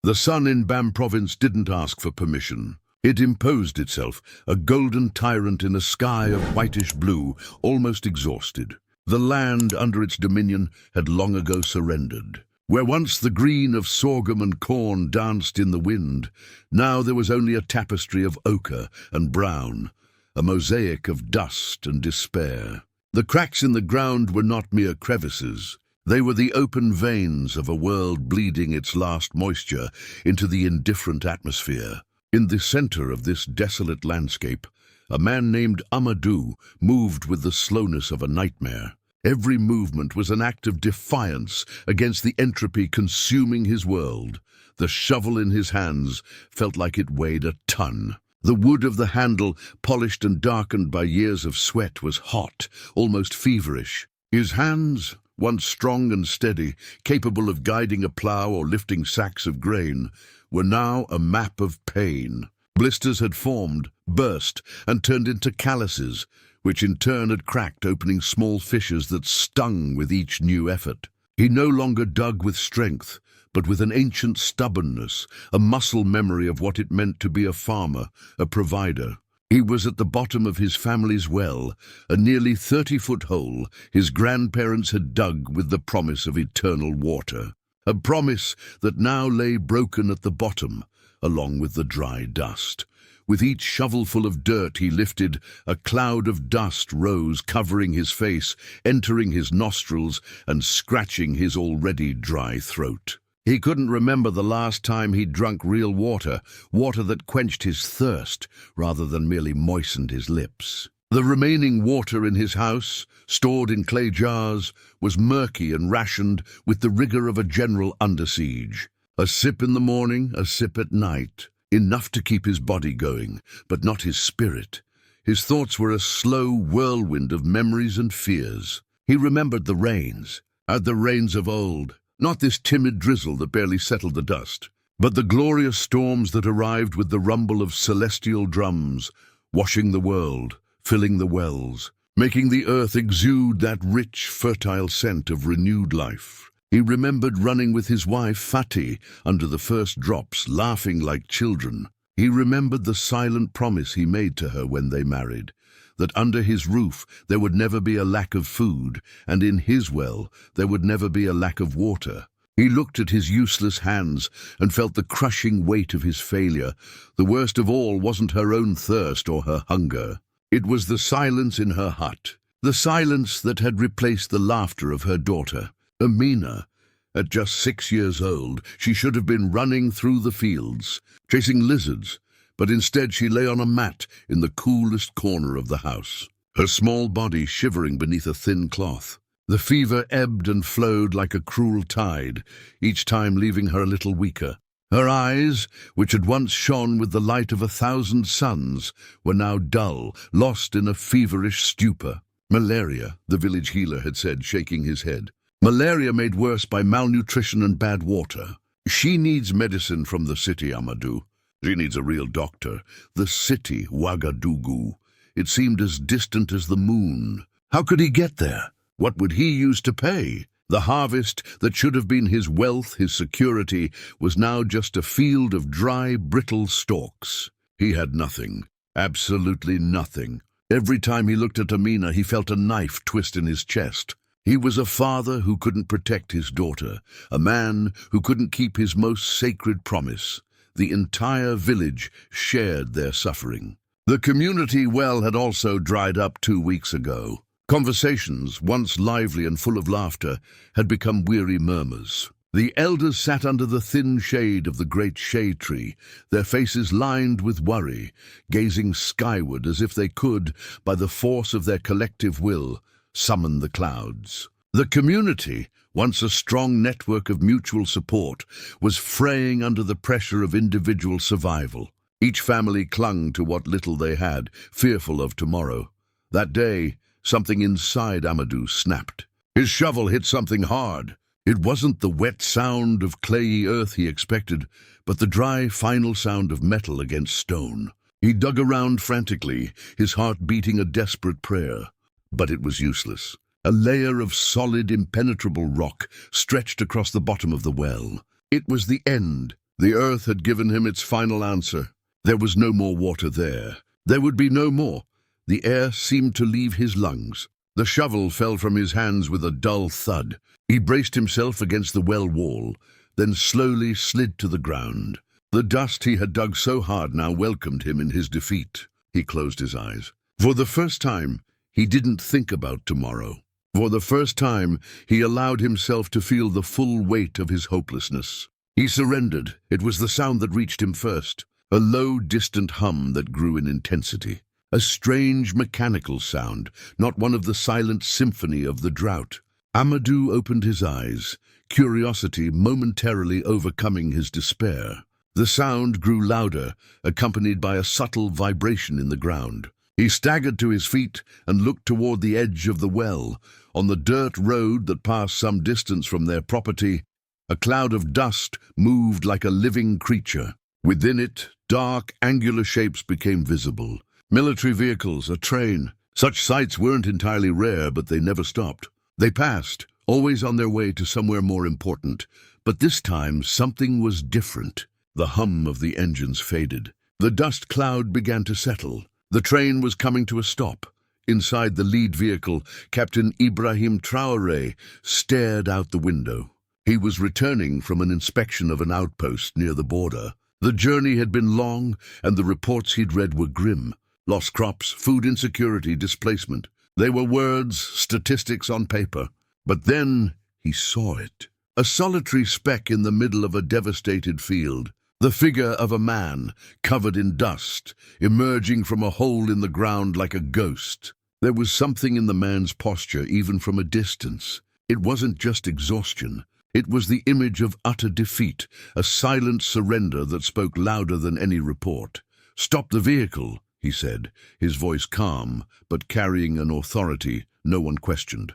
The sun in Bam province didn't ask for permission. It imposed itself, a golden tyrant in a sky of whitish blue, almost exhausted. The land under its dominion had long ago surrendered. Where once the green of sorghum and corn danced in the wind, now there was only a tapestry of ochre and brown, a mosaic of dust and despair. The cracks in the ground were not mere crevices. They were the open veins of a world bleeding its last moisture into the indifferent atmosphere. In the center of this desolate landscape, a man named Amadou moved with the slowness of a nightmare. Every movement was an act of defiance against the entropy consuming his world. The shovel in his hands felt like it weighed a ton. The wood of the handle, polished and darkened by years of sweat, was hot, almost feverish. His hands, once strong and steady, capable of guiding a plow or lifting sacks of grain, were now a map of pain. Blisters had formed, burst, and turned into calluses, which in turn had cracked, opening small fissures that stung with each new effort. He no longer dug with strength, but with an ancient stubbornness, a muscle memory of what it meant to be a farmer, a provider. He was at the bottom of his family's well, a nearly 30-foot hole his grandparents had dug with the promise of eternal water. A promise that now lay broken at the bottom, along with the dry dust. With each shovelful of dirt he lifted, a cloud of dust rose, covering his face, entering his nostrils, and scratching his already dry throat. He couldn't remember the last time he'd drunk real water, water that quenched his thirst, rather than merely moistened his lips. The remaining water in his house, stored in clay jars, was murky and rationed with the rigor of a general under siege. A sip in the morning, a sip at night. Enough to keep his body going, but not his spirit. His thoughts were a slow whirlwind of memories and fears. He remembered the rains of old, not this timid drizzle that barely settled the dust, but the glorious storms that arrived with the rumble of celestial drums, washing the world, filling the wells, making the earth exude that rich, fertile scent of renewed life. He remembered running with his wife, Fatih, under the first drops, laughing like children. He remembered the silent promise he made to her when they married, that under his roof there would never be a lack of food, and in his well there would never be a lack of water. He looked at his useless hands and felt the crushing weight of his failure. The worst of all wasn't her own thirst or her hunger. It was the silence in her hut, the silence that had replaced the laughter of her daughter. Amina, at just 6 years old, she should have been running through the fields, chasing lizards, but instead she lay on a mat in the coolest corner of the house, her small body shivering beneath a thin cloth. The fever ebbed and flowed like a cruel tide, each time leaving her a little weaker. Her eyes, which had once shone with the light of 1,000 suns, were now dull, lost in a feverish stupor. Malaria, the village healer had said, shaking his head. Malaria made worse by malnutrition and bad water. She needs medicine from the city, Amadou. She needs a real doctor. The city, Ouagadougou. It seemed as distant as the moon. How could he get there? What would he use to pay? The harvest that should have been his wealth, his security, was now just a field of dry, brittle stalks. He had nothing. Absolutely nothing. Every time he looked at Amina, he felt a knife twist in his chest. He was a father who couldn't protect his daughter, a man who couldn't keep his most sacred promise. The entire village shared their suffering. The community well had also dried up 2 weeks ago. Conversations, once lively and full of laughter, had become weary murmurs. The elders sat under the thin shade of the great shade tree, their faces lined with worry, gazing skyward as if they could, by the force of their collective will, summon the clouds. The community, once a strong network of mutual support, was fraying under the pressure of individual survival. Each family clung to what little they had, fearful of tomorrow. That day, something inside Amadou snapped. His shovel hit something hard. It wasn't the wet sound of clayey earth he expected, but the dry, final sound of metal against stone. He dug around frantically, his heart beating a desperate prayer. But it was useless. A layer of solid, impenetrable rock stretched across the bottom of the well. It was the end, The earth had given him its final answer. There was no more water there. There would be no more. The air seemed to leave his lungs. The shovel fell from his hands with a dull thud. He braced himself against the well wall, then slowly slid to the ground. The dust he had dug so hard now welcomed him in his defeat. He closed his eyes. For the first time, he didn't think about tomorrow. For the first time, he allowed himself to feel the full weight of his hopelessness. He surrendered. It was the sound that reached him first, a low, distant hum that grew in intensity. A strange, mechanical sound, not one of the silent symphony of the drought. Amadou opened his eyes, curiosity momentarily overcoming his despair. The sound grew louder, accompanied by a subtle vibration in the ground. He staggered to his feet and looked toward the edge of the well. On the dirt road that passed some distance from their property, a cloud of dust moved like a living creature. Within it, dark, angular shapes became visible. Military vehicles, a train. Such sights weren't entirely rare, but they never stopped. They passed, always on their way to somewhere more important. But this time, something was different. The hum of the engines faded. The dust cloud began to settle. The train was coming to a stop. Inside the lead vehicle, Captain Ibrahim Traoré stared out the window. He was returning from an inspection of an outpost near the border. The journey had been long, and the reports he'd read were grim. Lost crops, food insecurity, displacement. They were words, statistics on paper. But then he saw it. A solitary speck in the middle of a devastated field. The figure of a man, covered in dust, emerging from a hole in the ground like a ghost. There was something in the man's posture, even from a distance. It wasn't just exhaustion. It was the image of utter defeat, a silent surrender that spoke louder than any report. "Stop the vehicle," he said, his voice calm, but carrying an authority no one questioned.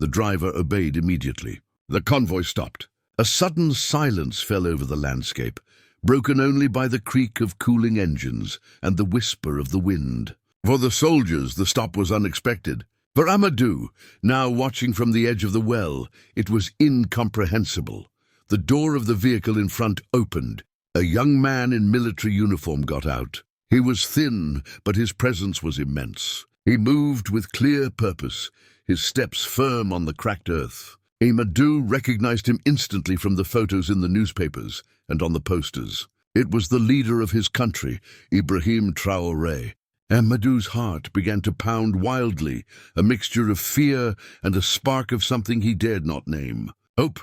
The driver obeyed immediately. The convoy stopped. A sudden silence fell over the landscape, broken only by the creak of cooling engines and the whisper of the wind. For the soldiers, the stop was unexpected. For Amadou, now watching from the edge of the well, it was incomprehensible. The door of the vehicle in front opened. A young man in military uniform got out. He was thin, but his presence was immense. He moved with clear purpose, his steps firm on the cracked earth. Amadou recognized him instantly from the photos in the newspapers and on the posters. It was the leader of his country, Ibrahim Traoré. Amadou's heart began to pound wildly, a mixture of fear and a spark of something he dared not name. Hope.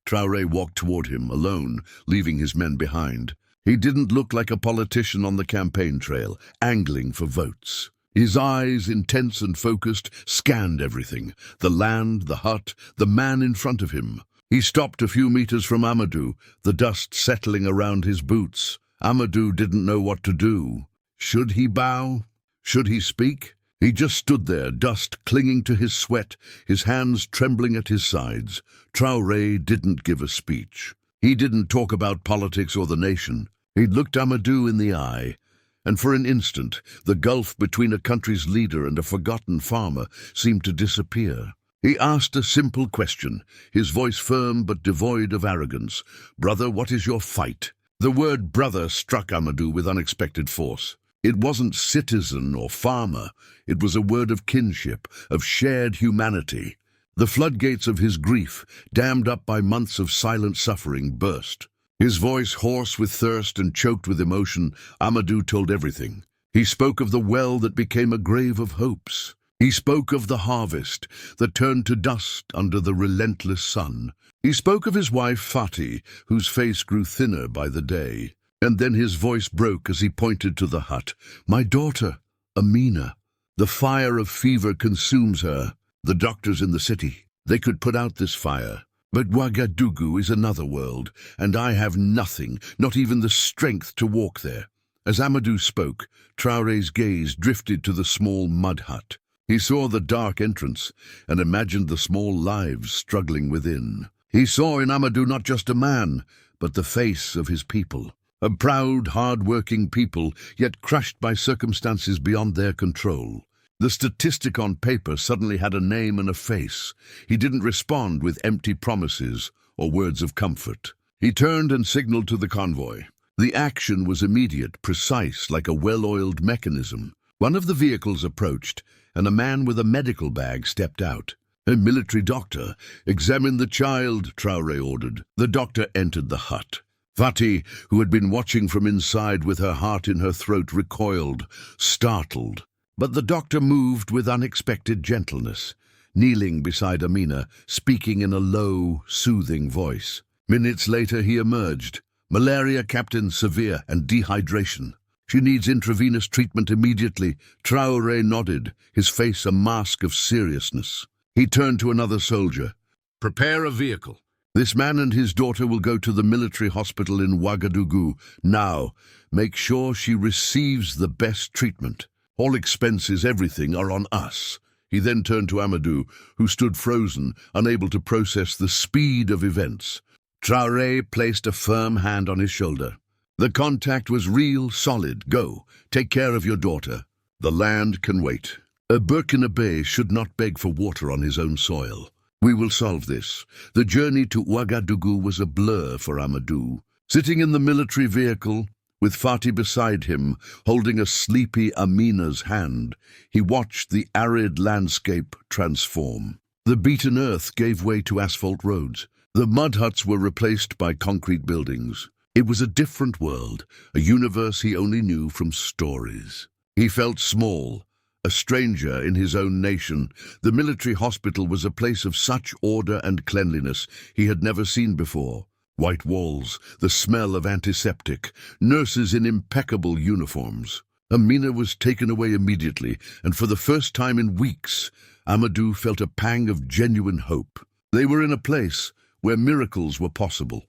Traoré walked toward him, alone, leaving his men behind. He didn't look like a politician on the campaign trail, angling for votes. His eyes, intense and focused, scanned everything. The land, the hut, the man in front of him. He stopped a few meters from Amadou, the dust settling around his boots. Amadou didn't know what to do. Should he bow? Should he speak? He just stood there, dust clinging to his sweat, his hands trembling at his sides. Traoré didn't give a speech. He didn't talk about politics or the nation. He looked Amadou in the eye, and for an instant, the gulf between a country's leader and a forgotten farmer seemed to disappear. He asked a simple question, his voice firm but devoid of arrogance. "Brother, what is your fight?" The word brother struck Amadou with unexpected force. It wasn't citizen or farmer. It was a word of kinship, of shared humanity. The floodgates of his grief, dammed up by months of silent suffering, burst. His voice hoarse with thirst and choked with emotion, Amadou told everything. He spoke of the well that became a grave of hopes. He spoke of the harvest that turned to dust under the relentless sun. He spoke of his wife Fatih, whose face grew thinner by the day. And then his voice broke as he pointed to the hut. "My daughter, Amina. The fire of fever consumes her. The doctors in the city, they could put out this fire. But Ouagadougou is another world, and I have nothing, not even the strength to walk there." As Amadou spoke, Traoré's gaze drifted to the small mud hut. He saw the dark entrance and imagined the small lives struggling within. He saw in Amadou not just a man, but the face of his people. A proud, hard-working people, yet crushed by circumstances beyond their control. The statistic on paper suddenly had a name and a face. He didn't respond with empty promises or words of comfort. He turned and signaled to the convoy. The action was immediate, precise, like a well-oiled mechanism. One of the vehicles approached, and a man with a medical bag stepped out. A military doctor. Examine the child, Traoré ordered. The doctor entered the hut. Fatih, who had been watching from inside with her heart in her throat, recoiled, startled. But the doctor moved with unexpected gentleness, kneeling beside Amina, speaking in a low, soothing voice. Minutes later he emerged. Malaria, Captain, severe, and dehydration. She needs intravenous treatment immediately. Traoré nodded, his face a mask of seriousness. He turned to another soldier. Prepare a vehicle. This man and his daughter will go to the military hospital in Ouagadougou. Now, make sure she receives the best treatment. All expenses, everything, are on us. He then turned to Amadou, who stood frozen, unable to process the speed of events. Traoré placed a firm hand on his shoulder. The contact was real, solid. Go. Take care of your daughter. The land can wait. A Burkinabé should not beg for water on his own soil. We will solve this. The journey to Ouagadougou was a blur for Amadou. Sitting in the military vehicle, with Fatih beside him, holding a sleepy Amina's hand, he watched the arid landscape transform. The beaten earth gave way to asphalt roads. The mud huts were replaced by concrete buildings. It was a different world, a universe he only knew from stories. He felt small, a stranger in his own nation. The military hospital was a place of such order and cleanliness he had never seen before. White walls, the smell of antiseptic, nurses in impeccable uniforms. Amina was taken away immediately, and for the first time in weeks, Amadou felt a pang of genuine hope. They were in a place where miracles were possible.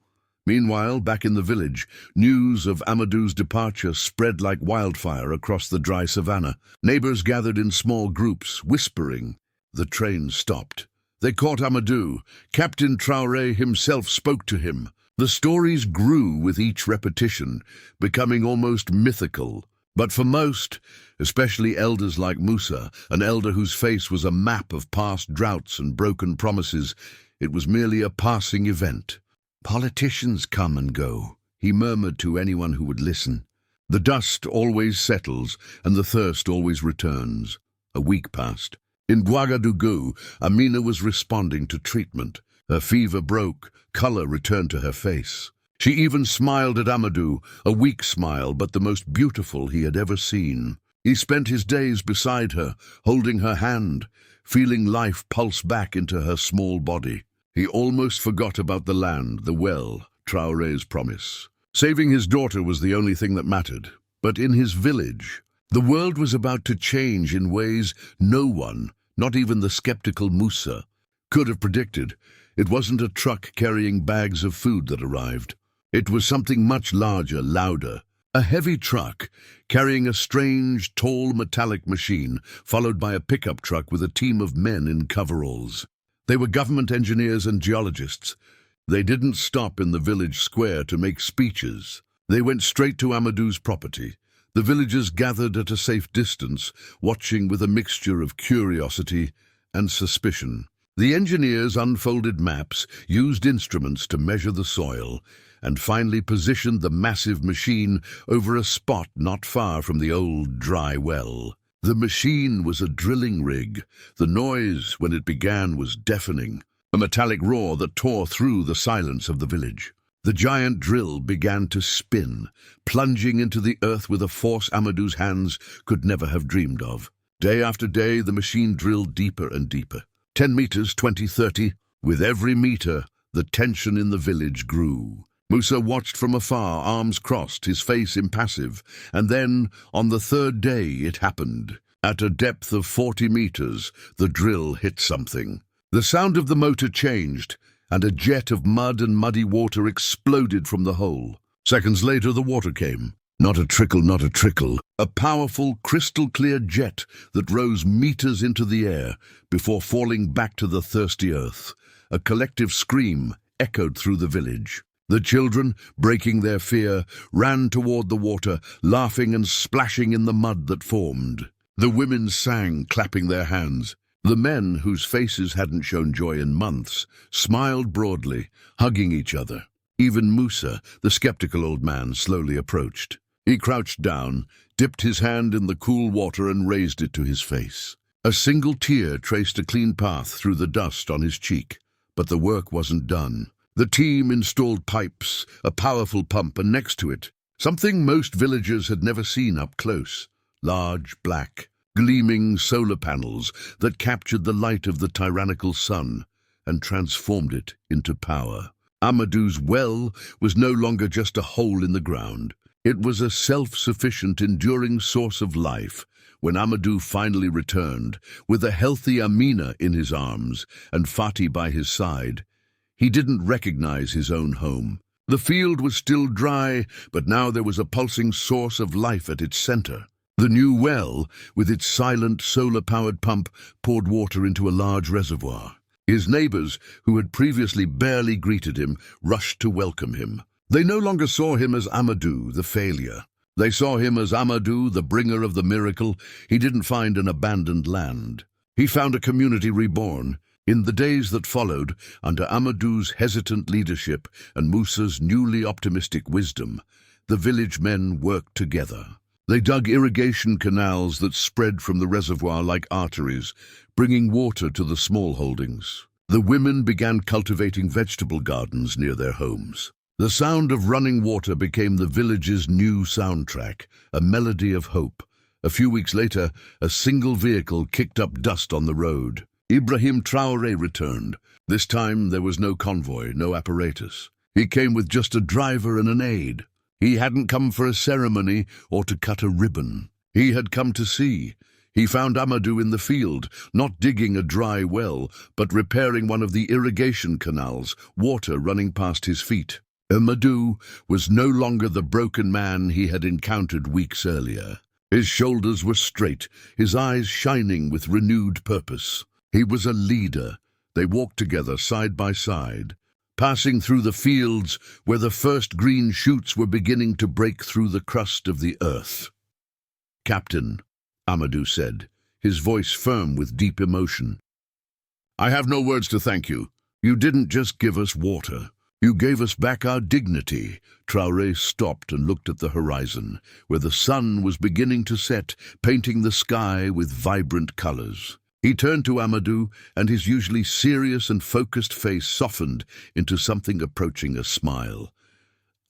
Meanwhile, back in the village, news of Amadou's departure spread like wildfire across the dry savannah. Neighbors gathered in small groups, whispering. The train stopped. They caught Amadou. Captain Traoré himself spoke to him. The stories grew with each repetition, becoming almost mythical. But for most, especially elders like Musa, an elder whose face was a map of past droughts and broken promises, it was merely a passing event. Politicians come and go, he murmured to anyone who would listen. The dust always settles, and the thirst always returns. A week passed. In Ouagadougou, Amina was responding to treatment. Her fever broke, color returned to her face. She even smiled at Amadou, a weak smile, but the most beautiful he had ever seen. He spent his days beside her, holding her hand, feeling life pulse back into her small body. He almost forgot about the land, the well, Traoré's promise. Saving his daughter was the only thing that mattered. But in his village, the world was about to change in ways no one, not even the skeptical Musa, could have predicted. It wasn't a truck carrying bags of food that arrived. It was something much larger, louder. A heavy truck carrying a strange, tall metallic machine, followed by a pickup truck with a team of men in coveralls. They were government engineers and geologists. They didn't stop in the village square to make speeches. They went straight to Amadou's property. The villagers gathered at a safe distance, watching with a mixture of curiosity and suspicion. The engineers unfolded maps, used instruments to measure the soil, and finally positioned the massive machine over a spot not far from the old dry well. The machine was a drilling rig. The noise, when it began, was deafening, a metallic roar that tore through the silence of the village. The giant drill began to spin, plunging into the earth with a force Amadou's hands could never have dreamed of. Day after day, the machine drilled deeper and deeper. 10 meters, 20, 30. With every meter, the tension in the village grew. Musa watched from afar, arms crossed, his face impassive. And then, on the third day, it happened. At a depth of 40 meters, the drill hit something. The sound of the motor changed, and a jet of mud and muddy water exploded from the hole. Seconds later, the water came. Not a trickle, not a trickle. A powerful, crystal-clear jet that rose meters into the air before falling back to the thirsty earth. A collective scream echoed through the village. The children, breaking their fear, ran toward the water, laughing and splashing in the mud that formed. The women sang, clapping their hands. The men, whose faces hadn't shown joy in months, smiled broadly, hugging each other. Even Musa, the skeptical old man, slowly approached. He crouched down, dipped his hand in the cool water and raised it to his face. A single tear traced a clean path through the dust on his cheek, but the work wasn't done. The team installed pipes, a powerful pump, and next to it, something most villagers had never seen up close. Large, black, gleaming solar panels that captured the light of the tyrannical sun and transformed it into power. Amadou's well was no longer just a hole in the ground. It was a self-sufficient, enduring source of life. When Amadou finally returned, with a healthy Amina in his arms and Fatih by his side, he didn't recognize his own home. The field was still dry, but now there was a pulsing source of life at its center. The new well, with its silent solar-powered pump, poured water into a large reservoir. His neighbors, who had previously barely greeted him, rushed to welcome him. They no longer saw him as Amadou, the failure. They saw him as Amadou, the bringer of the miracle. He didn't find an abandoned land. He found a community reborn. In the days that followed, under Amadou's hesitant leadership and Musa's newly optimistic wisdom, the village men worked together. They dug irrigation canals that spread from the reservoir like arteries, bringing water to the small holdings. The women began cultivating vegetable gardens near their homes. The sound of running water became the village's new soundtrack, a melody of hope. A few weeks later, a single vehicle kicked up dust on the road. Ibrahim Traoré returned. This time there was no convoy, no apparatus. He came with just a driver and an aide. He hadn't come for a ceremony or to cut a ribbon. He had come to see. He found Amadou in the field, not digging a dry well, but repairing one of the irrigation canals, water running past his feet. Amadou was no longer the broken man he had encountered weeks earlier. His shoulders were straight, his eyes shining with renewed purpose. He was a leader. They walked together side by side, passing through the fields where the first green shoots were beginning to break through the crust of the earth. "Captain," Amadou said, his voice firm with deep emotion, "I have no words to thank you. You didn't just give us water. You gave us back our dignity." Traoré stopped and looked at the horizon, where the sun was beginning to set, painting the sky with vibrant colors. He turned to Amadou, and his usually serious and focused face softened into something approaching a smile.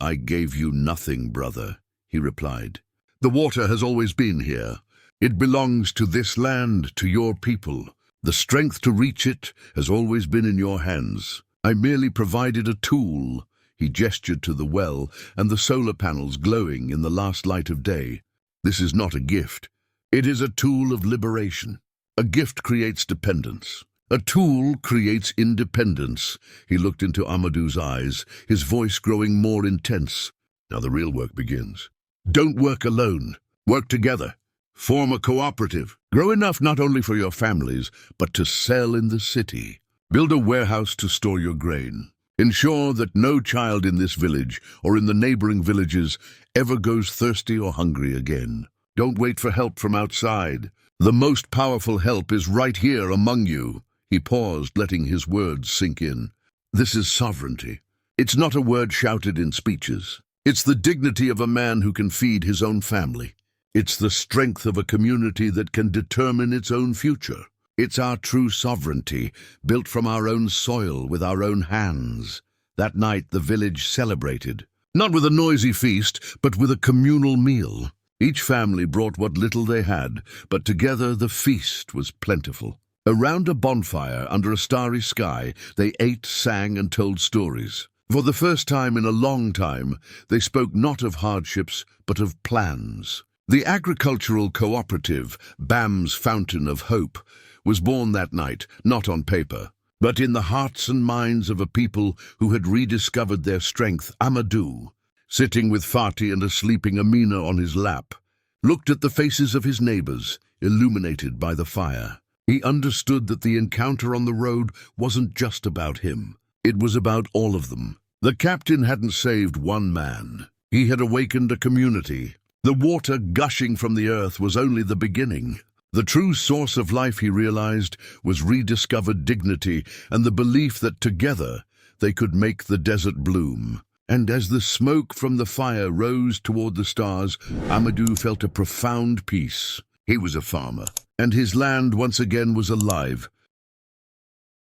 "I gave you nothing, brother," he replied. "The water has always been here. It belongs to this land, to your people. The strength to reach it has always been in your hands. I merely provided a tool." He gestured to the well and the solar panels glowing in the last light of day. "This is not a gift. It is a tool of liberation. A gift creates dependence. A tool creates independence." He looked into Amadou's eyes, his voice growing more intense. "Now the real work begins. Don't work alone. Work together. Form a cooperative. Grow enough not only for your families, but to sell in the city. Build a warehouse to store your grain. Ensure that no child in this village or in the neighboring villages ever goes thirsty or hungry again. Don't wait for help from outside. The most powerful help is right here among you." He paused, letting his words sink in. "This is sovereignty. It's not a word shouted in speeches. It's the dignity of a man who can feed his own family. It's the strength of a community that can determine its own future. It's our true sovereignty, built from our own soil with our own hands." That night the village celebrated, not with a noisy feast, but with a communal meal. Each family brought what little they had, but together the feast was plentiful. Around a bonfire under a starry sky, they ate, sang, and told stories. For the first time in a long time, they spoke not of hardships, but of plans. The agricultural cooperative, Bam's Fountain of Hope, was born that night, not on paper, but in the hearts and minds of a people who had rediscovered their strength. Amadou, sitting with Fatih and a sleeping Amina on his lap, looked at the faces of his neighbors, illuminated by the fire. He understood that the encounter on the road wasn't just about him. It was about all of them. The captain hadn't saved one man. He had awakened a community. The water gushing from the earth was only the beginning. The true source of life, he realized, was rediscovered dignity and the belief that together they could make the desert bloom. And as the smoke from the fire rose toward the stars, Amadou felt a profound peace. He was a farmer, and his land once again was alive,